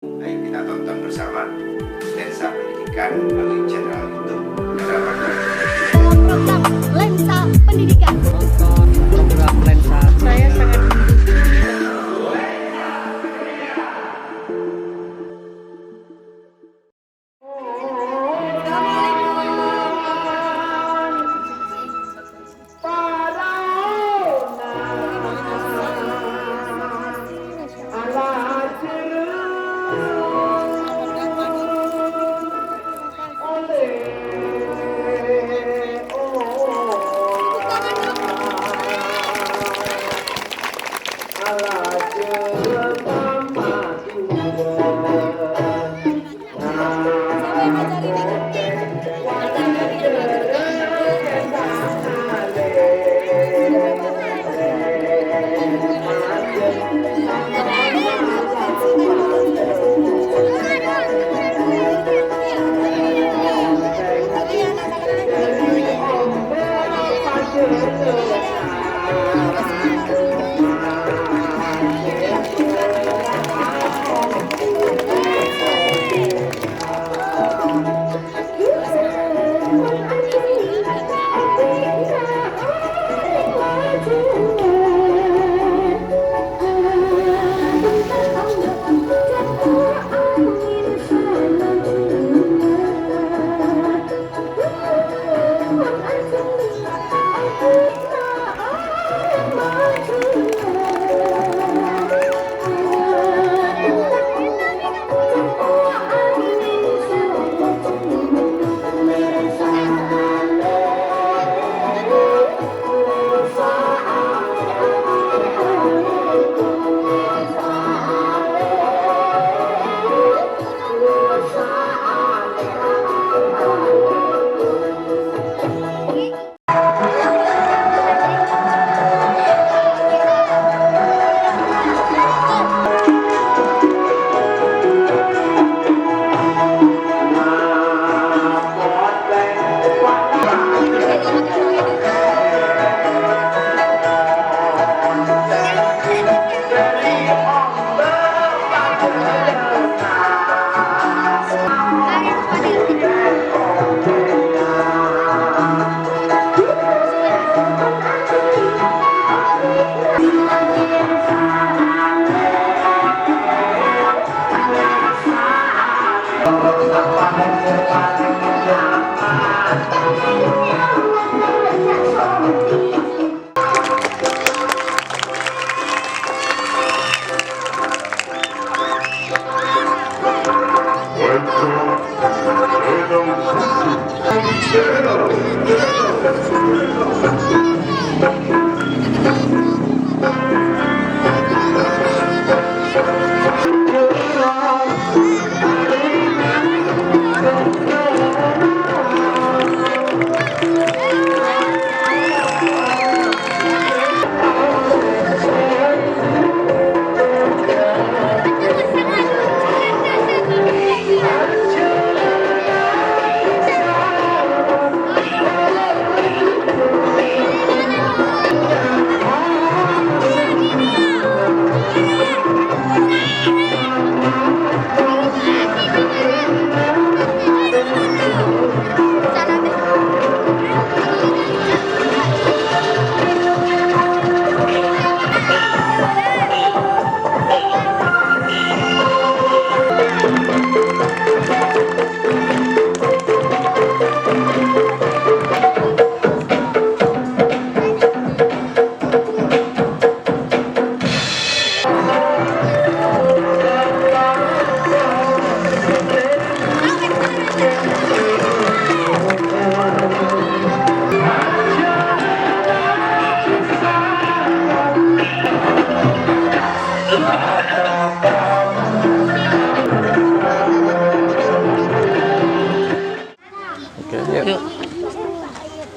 Ayo kita tonton bersama Lensa Pendidikan melalui channel YouTube Harapan. Program Lensa Pendidikan. Nonton program Lensa. Saya sangat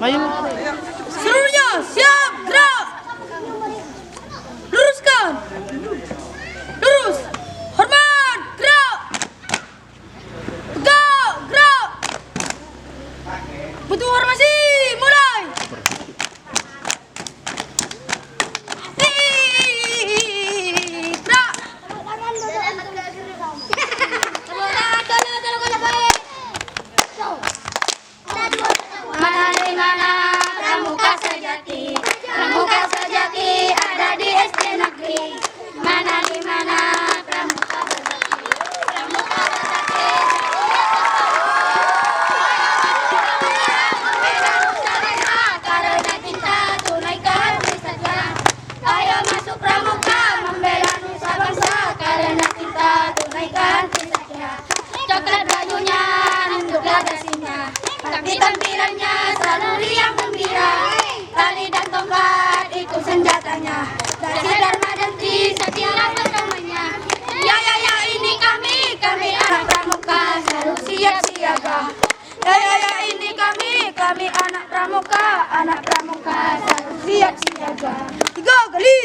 Maju. seluruhnya siap gerak. Luruskan. Lurus. Hormat gerak. Tegak gerak. Butuh formasi mulai. Gerak.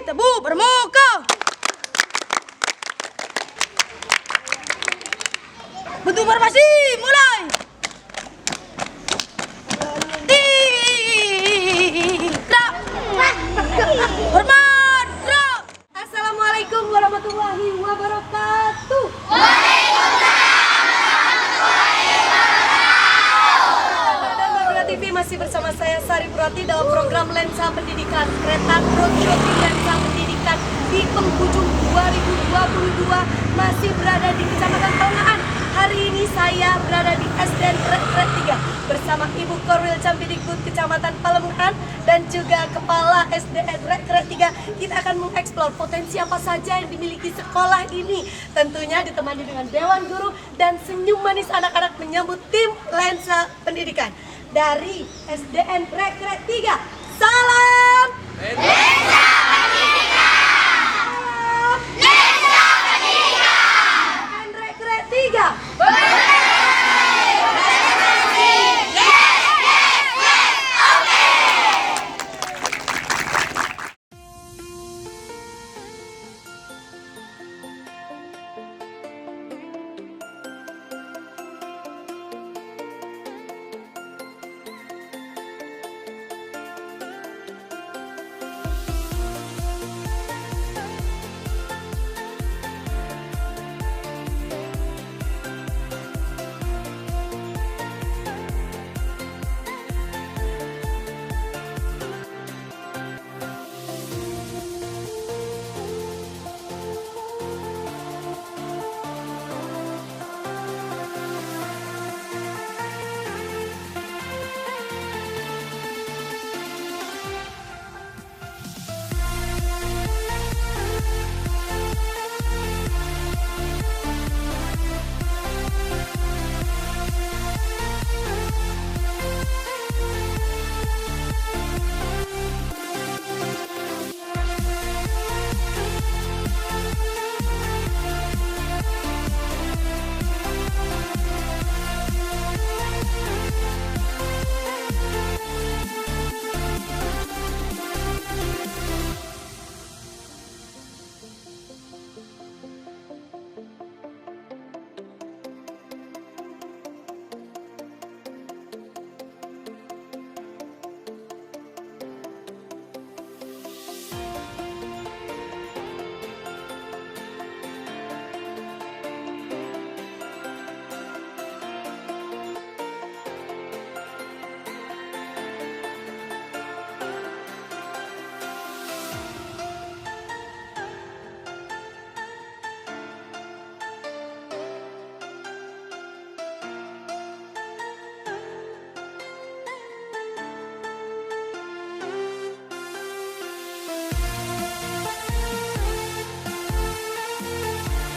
tebu bermuka. Bentuk formasi mulai. Gerak. Hormat, gerak. Assalamualaikum warahmatullahi wabarakatuh. Dan Babula TV masih bersama saya Sari Purwati dalam program Lensa Pendidikan Kereta Roadshow di Lensa Pendidikan di penghujung 2022 masih berada di Kecamatan Palengahan. Hari ini saya berada di SDN Kret 3 bersama Ibu Korwil Campidikbud Kecamatan Palengahan dan juga Kepala SDN Kret 3. Kita akan mengeksplor potensi apa saja yang dimiliki sekolah ini. Tentunya ditemani dengan Dewan Guru dan senyum manis anak-anak menyambut tim Lensa Pendidikan. Dari SDN Kret 3, salam Lensa Pendidikan! Lensa Pendidikan! SDN Kret 3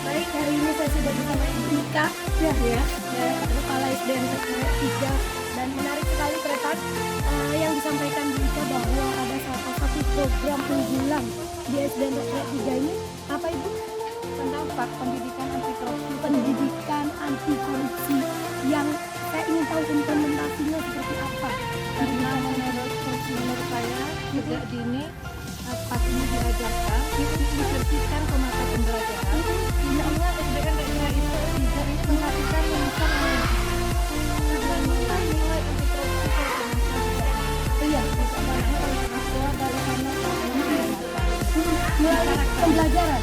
Baik, hari ini saya sudah bersama Ibu Ika ya, Kepala SDN Kret 3 dan menarik sekali Kretan yang disampaikan Bu Ika bahwa ada salah satu program unggulan di SDN Kret 3 ini apa Ibu? Tentang pendidikan anti korupsi. Pendidikan anti korupsi yang saya ingin tahu implementasinya seperti apa. Karena menurut saya sejak dini pas ini diajarkan dibersihkan ke mata pembelajaran. Sebenarnya SDN daerah itu tidak memperhatikan menekan nilai anti korupsi Iya, melalui pembelajaran dibersihkan ke mata pelajaran.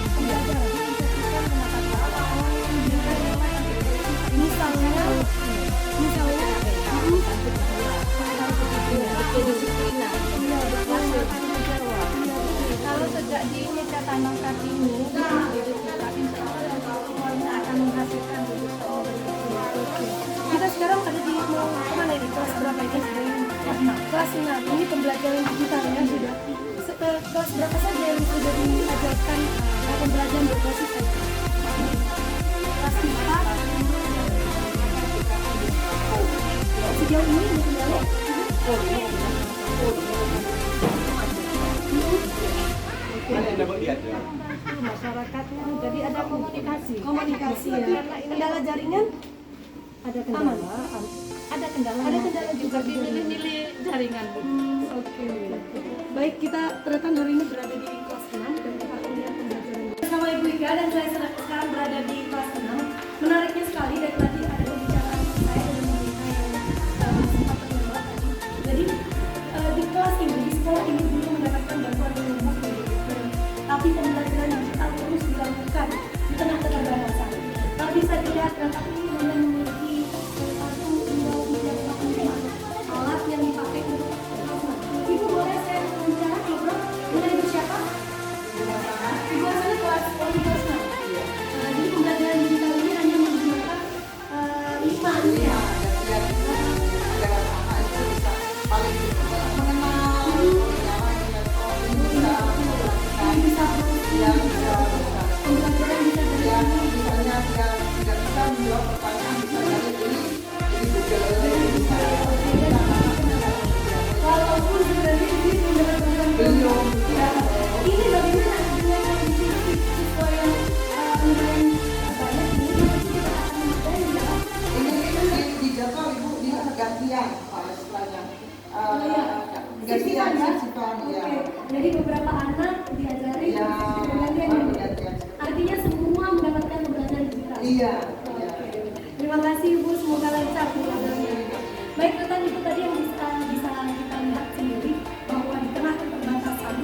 misalnya Kedisiplinan. Kalau sejak dini kita tanamkan ini, semuanya akan menghasilkan kita sekarang ada di mau kemana ini, kelas berapa ini? Kelas 6, ini pembelajaran digitalnya sudah kelas berapa saja yang sudah diajarkan pembelajaran berbasis IT? Kelas 4 sejauh ini misalnya masyarakatnya, jadi ada komunikasi ya. Kendala jaringan ada kendala. ada kendala juga di milih-milih jaringan. Oke. Baik, kita ternyata hari ini berada di kelas 6 Ika dan saya sekarang berada di kelas 6. Menariknya sekali dari tadi ada pembicaraan saya dengan Bu Ika yang sempat terlewat tadi. Jadi di kelas ini, di sekolah ini belum mendapatkan bantuan dari buku, tapi pembelajaran yang kita terus dilakukan di tengah keterbatasan. Kalau bisa dilihat, Kretak ini hanya memiliki satu dua tiga empat lima alat yang dipakai untuk Ibu boleh saya bicara ngobrol dengan Ibu siapa? Ibu asalnya kelas kelas 6. Jadi pembelajaran digital ini hanya menggunakan 5 ya. Walaupun sebenarnya ini belum ya. Ini bagaimana dengan kondisi siswa yang lumayan banyak ini kita akan memulai ya. Ini dijadwal Ibu di gantian istilahnya. Gantian siswa ya. Jadi beberapa anak diajari gantian. Artinya semua mendapatkan pembelajaran digital. Iya. Terima kasih Ibu, semoga lancar pembelajarannya. Baik, tentang itu tadi yang bisa kita lihat sendiri bahwa di tengah keterbatasan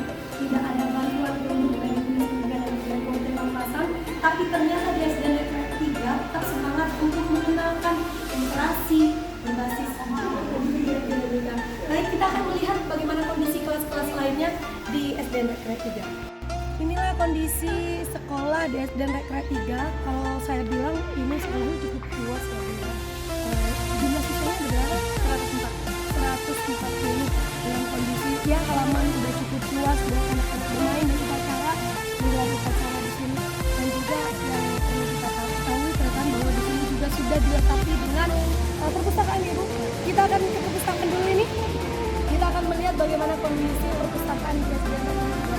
tidak ada bantuan untuk pendidikan dan program pasal, tapi ternyata di SD Negeri 3 tetap semangat untuk mengenalkan literasi berbasis pendidikan. Baik, kita akan melihat bagaimana kondisi kelas-kelas lainnya di SD Negeri 3. Inilah kondisi sekolah di SD Negeri 3. Kalau saya bilang ini sekolahnya cukup luas ya. Jumlah siswanya berapa? 140 dengan kondisi ya halaman sudah cukup luas buat anak-anak bermain dan upacara menggelar upacara di sini, dan juga yang perlu kita ketahui ternyata bahwa di sini juga sudah dilengkapi dengan perpustakaan Ibu. Kita akan ke perpustakaan dulu ini. Kita akan melihat bagaimana kondisi perpustakaan di SD.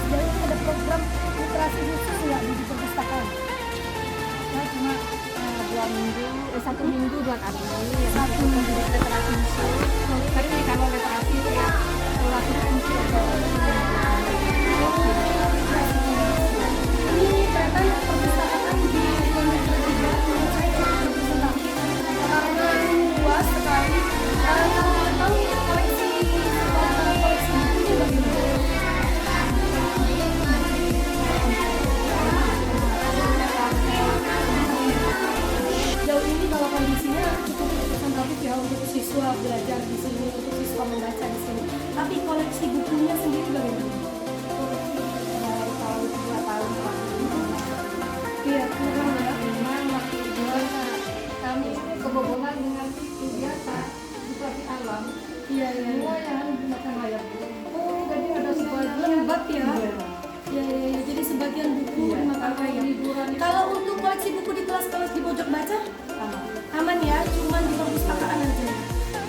Sejauh ini ada program literasi khusus nggak di perpustakaan? Nah, cuma 1 minggu 2 kali. Satu minggu literasi khusus. Tapi kalau literasi ya literasi khusus ini ternyata perpustakaan di Indonesia juga menurut saya representatif karena luas sekali. Tahu koleksi buku ini bagaimana? Jauh ini kalau kondisinya cukup representatif ya untuk siswa belajar di sini, untuk siswa membaca di sini. Tapi koleksi bukunya sendiri bagaimana? tahun 2 tahun Iya, kurang ya. memang waktu jualnya kami kebobolan dengan itu biasa seperti alam. Iya, iya. Semua yang makan ayam. Oh, jadi ada sebagian bab ya? Ya, jadi sebagian buku dimakan ayam. Kalau untuk koleksi buku di kelas-kelas di pojok baca, aman ya, cuma di perpustakaan aja.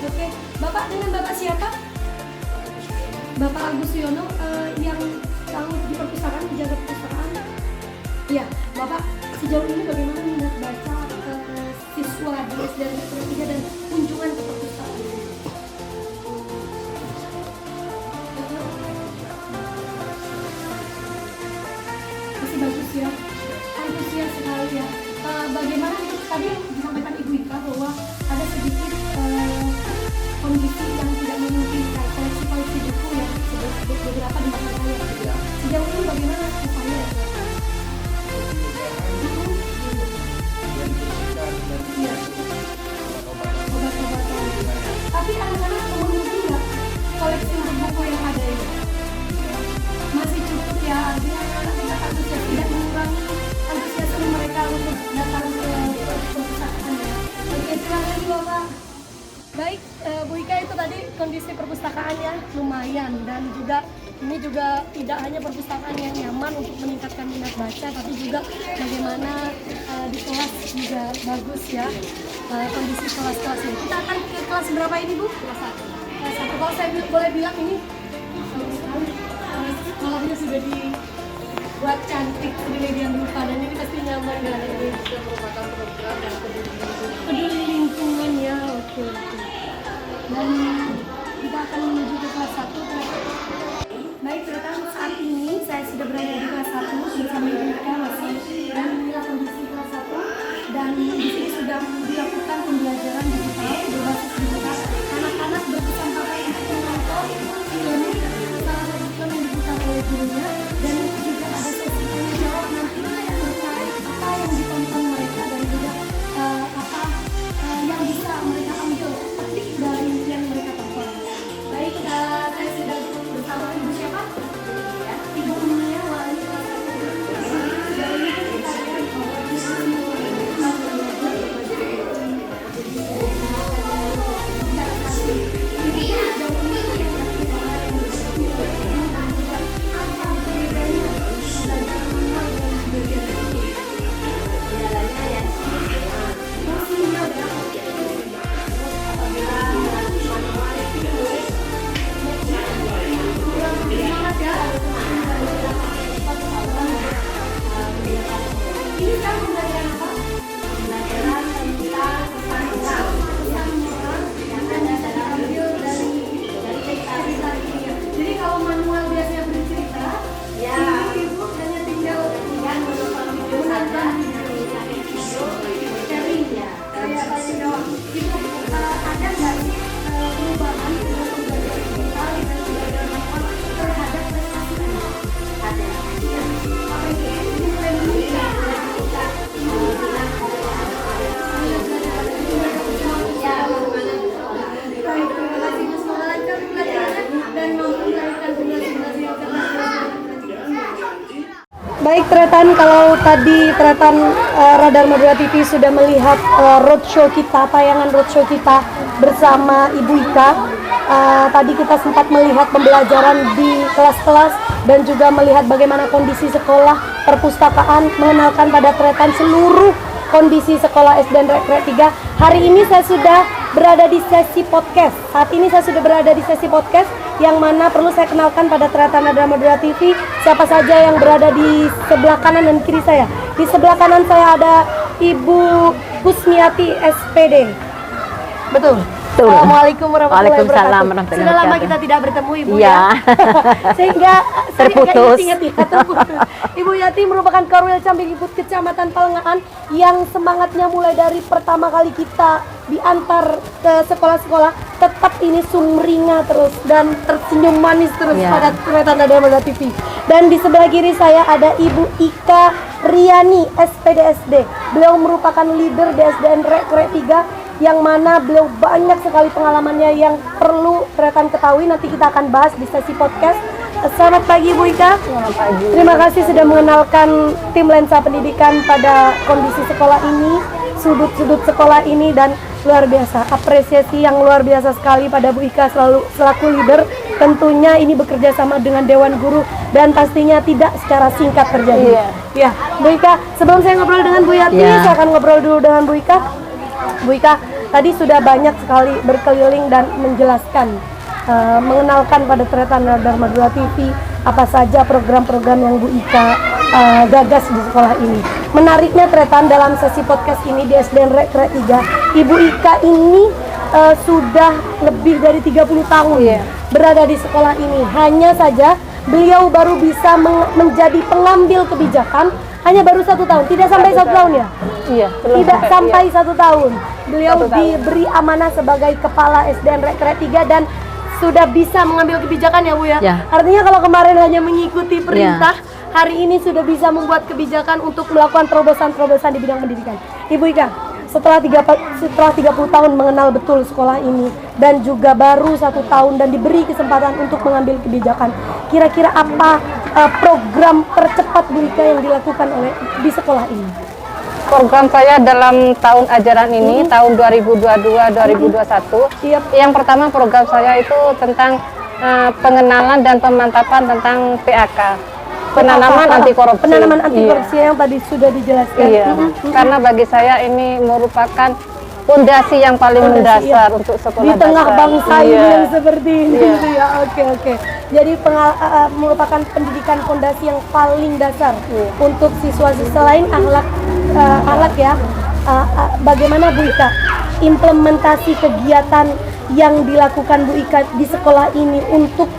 Oke, Bapak dengan Bapak siapa? Bapak Agus Yono yang tahu di perpustakaan, menjaga perpustakaan. Iya, Bapak sejauh ini bagaimana minat baca siswa di SD Negeri 3 dan kunjungan ke perpustakaan? Masih bagus ya, antusias sekali ya. Bagaimana tadi yang disampaikan Ibu Ika bahwa ada sedikit kondisi yang tidak memungkinkan koleksi buku yang beberapa dimakan ayam. Sejauh ini bagaimana upaya? Iya. Obat-obatan. Tapi anak-anak memenuhi nggak koleksi buku yang ada ini? Masih cukup ya, artinya anak-anak tidak antusias, tidak mengurangi antusiasme mereka untuk datang ke perpustakaan ya. Oke, terima kasih Bapak. Baik, Bu Ika, itu tadi kondisi perpustakaannya lumayan, dan juga ini juga tidak hanya perpustakaan yang nyaman untuk meningkatkan minat baca, tapi juga bagaimana di kelas juga bagus ya kondisi kelas-kelas ini. Kita akan ke kelas berapa ini Bu? Kelas 1. Kelas 1. Kalau saya boleh bilang ini bagus sekali. Sekolahnya sudah dibuat cantik sedemikian rupa, dan ini pasti nyaman dengan ini. Itu merupakan program yang Peduli lingkungan ya, oke. Dan kita akan menuju ke kelas 1. Baik, ternyata saat ini saya sudah berada di kelas 1 bersama Ibu Ika masih ya, Baik Tretan, kalau tadi Tretan Radar Madura TV sudah melihat roadshow kita, tayangan roadshow kita bersama Ibu Ika. Tadi kita sempat melihat pembelajaran di kelas-kelas dan juga melihat bagaimana kondisi sekolah, perpustakaan, mengenalkan pada Tretan seluruh kondisi sekolah SDN Rekre 3. Hari ini saya sudah berada di sesi podcast. Saat ini saya sudah berada di sesi podcast yang mana perlu saya kenalkan pada Tretan Radar Madura TV siapa saja yang berada di sebelah kanan dan kiri saya. Di sebelah kanan saya ada Ibu Kusmiati SPD. Betul. Assalamualaikum warahmatullahi wabarakatuh. Sudah lama kita tidak bertemu Ibu ya. Sehingga terputus. Ibu Yati merupakan Korwil Cambingiput Kecamatan Palengahan yang semangatnya mulai dari pertama kali kita diantar ke sekolah-sekolah tetap ini sumringah terus dan tersenyum manis terus pada Tretan Radar Madura TV. Dan di sebelah kiri saya ada Ibu Ika Riani SPDSD. Beliau merupakan leader di SDN Rekre 3 yang mana beliau banyak sekali pengalamannya yang perlu Tretan ketahui. Nanti kita akan bahas di sesi podcast. Selamat pagi Bu Ika. Selamat pagi. Terima kasih sudah mengenalkan tim Lensa Pendidikan pada kondisi sekolah ini, sudut-sudut sekolah ini, dan luar biasa. Apresiasi yang luar biasa sekali pada Bu Ika selaku leader. Tentunya ini bekerja sama dengan Dewan Guru dan pastinya tidak secara singkat terjadi. Ya, Bu Ika, sebelum saya ngobrol dengan Bu Yati, saya akan ngobrol dulu dengan Bu Ika. Bu Ika, tadi sudah banyak sekali berkeliling dan menjelaskan, mengenalkan pada Tretan Radar Madura TV apa saja program-program yang Bu Ika gagas di sekolah ini. Menariknya Tretan, dalam sesi podcast ini di SDN Rekre 3, Ibu Ika ini sudah lebih dari 30 tahun berada di sekolah ini. Hanya saja beliau baru bisa menjadi pengambil kebijakan hanya baru 1 tahun, tidak sampai 1 tahun ya? Iya, tidak sampai 1 tahun. Beliau diberi amanah sebagai kepala SDN Rekre 3 dan sudah bisa mengambil kebijakan ya Bu ya? Artinya kalau kemarin hanya mengikuti perintah, hari ini sudah bisa membuat kebijakan untuk melakukan terobosan-terobosan di bidang pendidikan. Ibu Ika, setelah 30 tahun mengenal betul sekolah ini dan juga baru 1 tahun dan diberi kesempatan untuk mengambil kebijakan, kira-kira apa program tercepat Bu Ika yang dilakukan di sekolah ini? Program saya dalam tahun ajaran ini, tahun 2022-2021, yang pertama program saya itu tentang pengenalan dan pemantapan tentang PAK, penanaman anti korupsi. Penanaman anti korupsi yang tadi sudah dijelaskan. Karena bagi saya ini merupakan fondasi yang paling mendasar untuk sekolah di tengah dasar. bangsa ini yang seperti ini. Oke. Jadi merupakan pendidikan fondasi yang paling dasar untuk siswa-siswa. Selain akhlak ya, bagaimana Bu Ika implementasi kegiatan yang dilakukan Bu Ika di sekolah ini untuk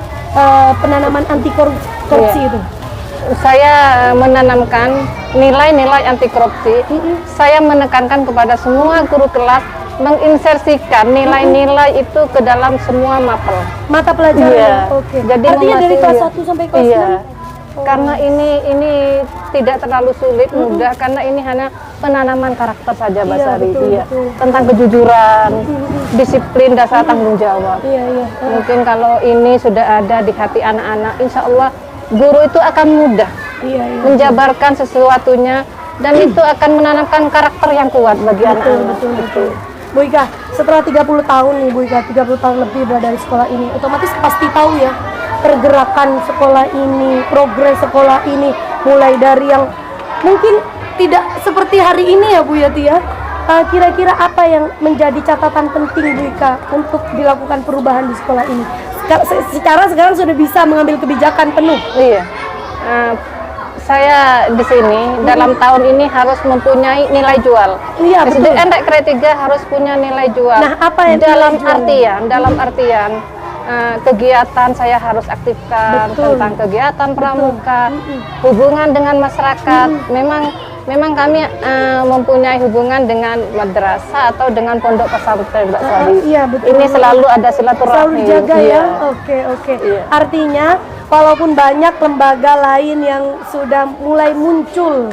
penanaman anti korupsi itu? Saya menanamkan nilai-nilai anti korupsi. Saya menekankan kepada semua guru kelas menginsersikan nilai-nilai itu ke dalam semua mata pelajaran. Jadi artinya dari kelas 1 sampai kelas 6. Karena ini tidak terlalu sulit, mudah, karena ini hanya penanaman karakter saja Mbak Sari. Tentang kejujuran, disiplin, dasar tanggung jawab. Mungkin kalau ini sudah ada di hati anak-anak, insya Allah guru itu akan mudah menjabarkan sesuatunya dan itu akan menanamkan karakter yang kuat bagi anak-anak. Betul. Bu Ika, setelah 30 tahun nih Bu Ika, 30 tahun lebih berada di sekolah ini, otomatis pasti tahu ya pergerakan sekolah ini, progres sekolah ini, mulai dari yang mungkin tidak seperti hari ini ya Bu Yati ya. Kira-kira apa yang menjadi catatan penting Bu Ika untuk dilakukan perubahan di sekolah ini? Sekarang sudah bisa mengambil kebijakan penuh. Saya di sini dalam tahun ini harus mempunyai nilai jual. SDN Rekre 3 harus punya nilai jual. Nah, apa yang dalam artian kegiatan saya harus aktifkan tentang kegiatan pramuka, hubungan dengan masyarakat. Memang kami mempunyai hubungan dengan madrasah atau dengan pondok pesantren Mbak Sari. Ini selalu ada silaturahmi. Selalu jaga ya. Oke. Artinya walaupun banyak lembaga lain yang sudah mulai muncul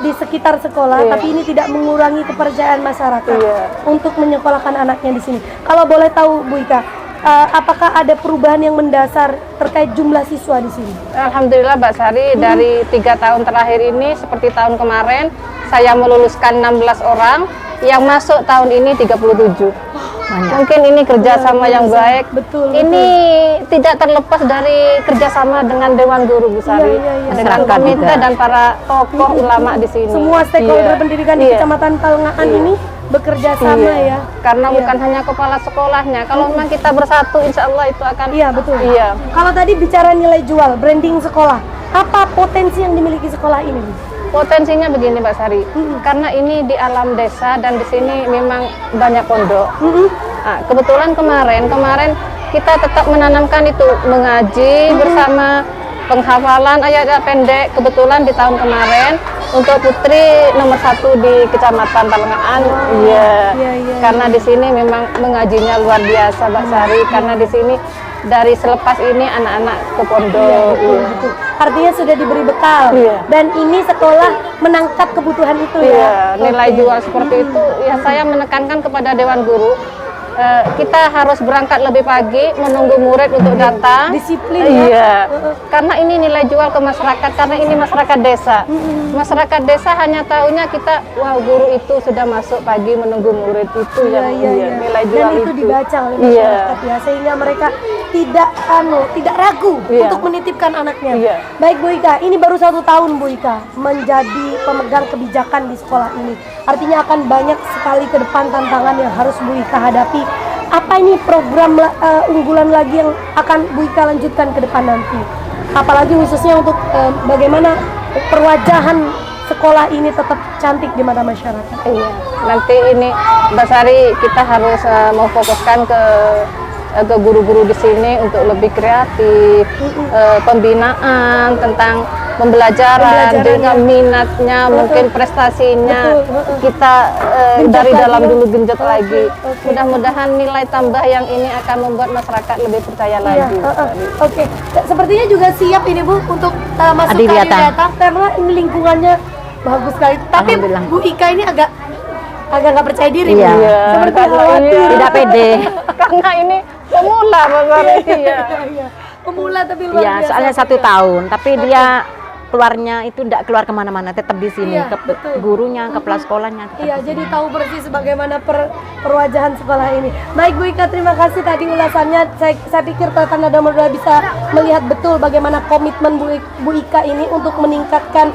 di sekitar sekolah, tapi ini tidak mengurangi kepercayaan masyarakat untuk menyekolahkan anaknya di sini. Kalau boleh tahu Bu Ika, apakah ada perubahan yang mendasar terkait jumlah siswa di sini? Alhamdulillah Mbak Sari, dari 3 tahun terakhir ini seperti tahun kemarin saya meluluskan 16 orang, yang masuk tahun ini 37. Mungkin ini kerjasama yang baik. Betul. Ini tidak terlepas dari kerjasama dengan Dewan Guru Bu Sari, dengan komite dan para tokoh ulama di sini. Semua stakeholder pendidikan di Kecamatan Palengaan ini bekerja sama ya. Karena bukan hanya kepala sekolahnya. Kalau memang kita bersatu, insya Allah itu akan. Iya betul. Iya. Kalau tadi bicara nilai jual, branding sekolah, apa potensi yang dimiliki sekolah ini? Potensinya begini Mbak Sari, karena ini di alam desa dan di sini memang banyak pondok. Nah, kebetulan kemarin kita tetap menanamkan itu mengaji bersama penghafalan ayat-ayat pendek. Kebetulan di tahun kemarin untuk putri nomor 1 di Kecamatan Palengaan, karena di sini memang mengajinya luar biasa Mbak Sari, karena di sini dari selepas ini anak-anak ke pondok. Betul. Artinya sudah diberi bekal dan ini sekolah menangkap kebutuhan itu ya. Nilai jual seperti itu ya, saya menekankan kepada Dewan Guru, kita harus berangkat lebih pagi menunggu murid untuk datang. Disiplin ya. Karena ini nilai jual ke masyarakat, karena ini masyarakat desa. Masyarakat desa hanya tahunya kita, wah guru itu sudah masuk pagi menunggu murid, itu nilai jual dan itu dibaca oleh masyarakat ya, sehingga mereka tidak ragu untuk menitipkan anaknya. Baik Bu Ika, ini baru 1 tahun Bu Ika menjadi pemegang kebijakan di sekolah ini. Artinya akan banyak sekali ke depan tantangan yang harus Bu Ika hadapi. Apa ini program unggulan lagi yang akan Bu Ika lanjutkan ke depan nanti? Apalagi khususnya untuk bagaimana perwajahan sekolah ini tetap cantik di mata masyarakat. Iya, nanti ini Mbak Sari kita harus memfokuskan ke guru-guru di sini untuk lebih kreatif, pembinaan tentang pembelajaran juga minatnya, mungkin prestasinya kita dari dalam dulu genjot lagi. Mudah-mudahan nilai tambah yang ini akan membuat masyarakat lebih percaya lagi. Oke, sepertinya juga siap ini Bu untuk masuk ke Adiwiyata karena ini lingkungannya bagus sekali. Tapi Bu Ika ini agak nggak percaya diri, seperti khawatir, tidak pede. Karena ini pemula pemula tapi luar biasa. Soalnya 1 tahun, tapi dia keluarnya itu tidak keluar kemana-mana, tetap di sini, gurunya, kepala sekolahnya. Jadi tahu persis bagaimana perwajahan sekolah ini. Baik Bu Ika, terima kasih tadi ulasannya. Saya pikir Tanda Damodra bisa melihat betul bagaimana komitmen Bu Ika ini untuk meningkatkan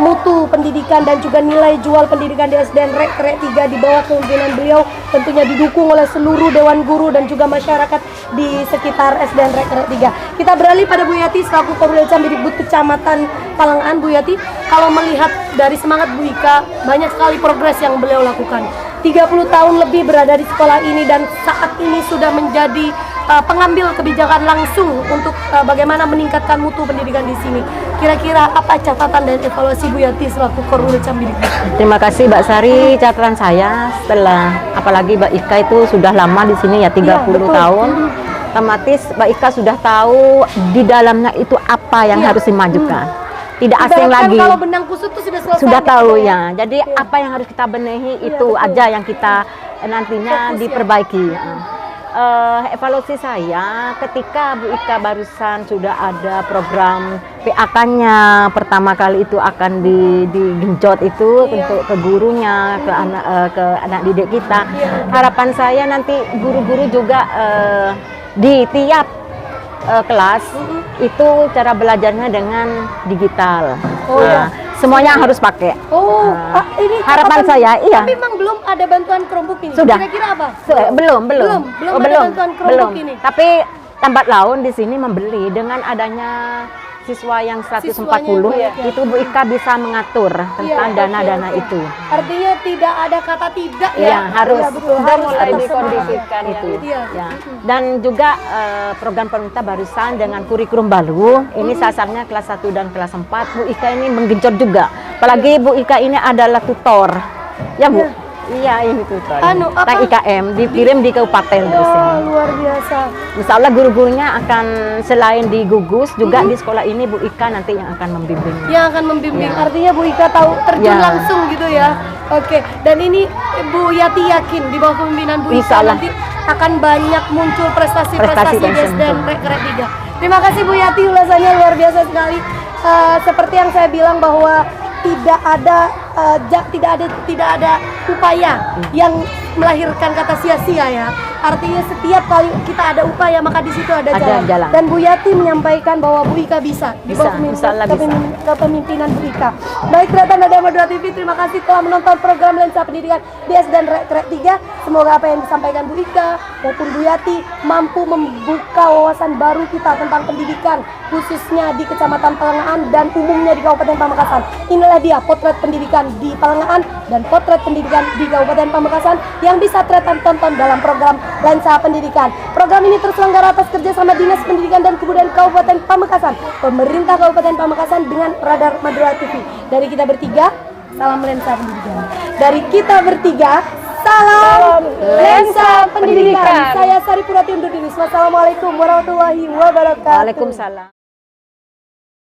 mutu pendidikan dan juga nilai jual pendidikan di SDN Rek 3 di bawah kepemimpinan beliau, tentunya didukung oleh seluruh Dewan Guru dan juga masyarakat di sekitar SDN Rek 3. Kita beralih pada Bu Yati selaku Korwil Cambidikbud Kecamatan Palengaan. Bu Yati, kalau melihat dari semangat Bu Ika, banyak sekali progres yang beliau lakukan. 30 tahun lebih berada di sekolah ini dan saat ini sudah menjadi pengambil kebijakan langsung untuk bagaimana meningkatkan mutu pendidikan di sini. Kira-kira apa catatan dan evaluasi Bu Yati selaku Korwil Cambidikbud? Terima kasih Mbak Sari. Catatan saya setelah apalagi Mbak Ika itu sudah lama di sini ya, 30 tahun. Otomatis Mbak Ika sudah tahu di dalamnya itu apa yang harus dimajukan. Tidak asing lagi. Kalau benang kusut itu sudah selesai. Sudah tahu ya. Jadi apa yang harus kita benahi itu aja yang kita nantinya diperbaiki. Evaluasi saya ketika Bu Ika barusan sudah ada program PAK-nya pertama kali itu akan digenjot itu untuk ke gurunya, ke anak didik kita. Harapan saya nanti guru-guru juga di tiap kelas itu cara belajarnya dengan digital. Semuanya harus pakai. Ini harapan saya, Tapi memang belum ada bantuan Chromebook ini. Sudah. Kira-kira apa? Belum ada bantuan Chromebook ini. Tapi lambat laun di sini membeli dengan adanya siswa yang 140 itu Bu Ika bisa mengatur tentang dana-dana itu. Artinya tidak ada kata tidak harus sudah mulai dikondisikan itu. Dan juga program pemerintah barusan dengan kurikulum baru ini sasarnya kelas 1 dan kelas 4. Bu Ika ini menggenjot juga. Apalagi Bu Ika ini adalah tutor. Ya Bu. Iya, ini tutor. Tentang IKM dikirim di kabupaten terus ini. Luar biasa. Insya Allah guru-gurunya akan selain di gugus juga di sekolah ini Bu Ika nanti yang akan membimbing. Yang akan membimbing. Artinya Bu Ika tahu terjun langsung gitu ya. Oke. Dan ini Bu Yati yakin di bawah kepemimpinan Bu Ika nanti akan banyak muncul prestasi-prestasi Prestasi Des dan muncul. Kret 3. Terima kasih Bu Yati, ulasannya luar biasa sekali. Seperti yang saya bilang bahwa tidak ada upaya yang melahirkan kata sia-sia ya. Artinya setiap kali kita ada upaya maka di situ ada jalan. Dan Bu Yati menyampaikan bahwa Bu Ika bisa di bawah kepemimpinan Bu Ika. Baik, Kretan Nada Madura TV, terima kasih telah menonton program Lensa Pendidikan DS dan Kret 3. Semoga apa yang disampaikan Bu Ika maupun Bu Yati mampu membuka wawasan baru kita tentang pendidikan, khususnya di Kecamatan Palengahan dan umumnya di Kabupaten Pamekasan. Inilah dia potret pendidikan di Palengahan dan potret pendidikan di Kabupaten Pamekasan yang bisa Kretan tonton dalam program Lensa Pendidikan. Program ini terselenggara atas kerjasama Dinas Pendidikan dan Kebudayaan Kabupaten Pamekasan, Pemerintah Kabupaten Pamekasan dengan Radar Madura TV. Dari kita bertiga, salam Lensa Pendidikan. Dari kita bertiga, salam Lensa Pendidikan. Saya Sari Purati undur diri. Wassalamualaikum warahmatullahi wabarakatuh. Waalaikumsalam.